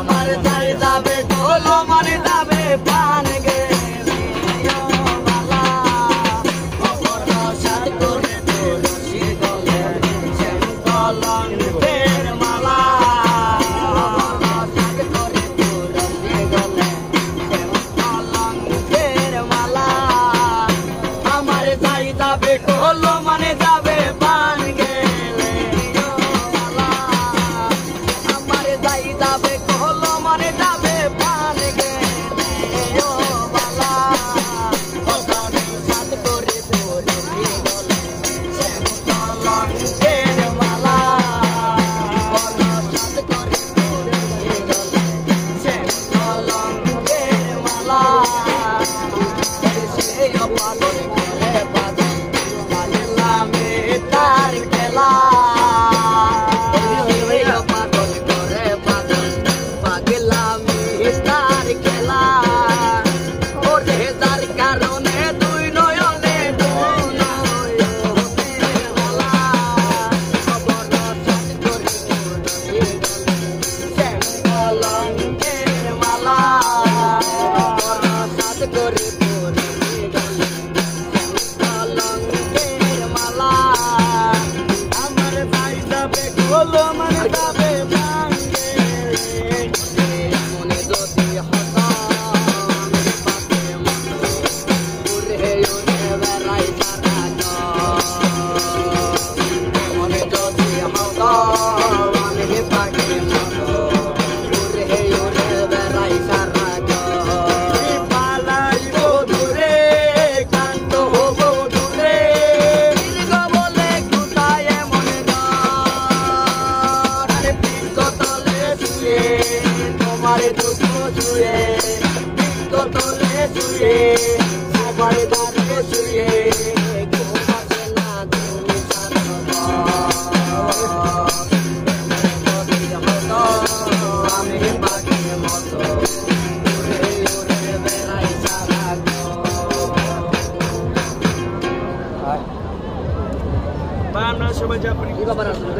আমার যাই যাবে ঢোলো মানে যাবে পান গে ঢোলো মানে যাবে পান গেলে আমার যাই যাবে ঢোলো মানে যাবে পান গেলে ও বালা সাত করে তোরে গলে শ্যামলঙ্কের মালা সাত করে তোরে গলে শ্যামলঙ্কের মালা সে পাগল করে পাগল তার খেলা পাগল করে পাগল পাগলামি তার খেলা ওরে যার কারণে দুই নয়নে শ্যামলঙ্কের মালা সাত করে ঢোলো মানে যাবে ভাঙ্গে মনে যদি হতাম পাতে মতো উড়ে উড়ে বেড়াই সারা মনে যদি হতাম আমি পাতে মতো উড়ে উড়ে বেড়াই সারা পালাইব দূরে কান্ত হব দূরে বলে কোথায় মনে তোমারে দুঃখ ছুঁয়ে তলে ছুঁয়ে সবার দাঁড়িয়ে ছুঁয়ে ঘুমাতে না তুমি আমি পাখির মতো উড়ে উড়ে বেড়াই সারা আমরা সবাই যাবো কি ব্যাপার আসলে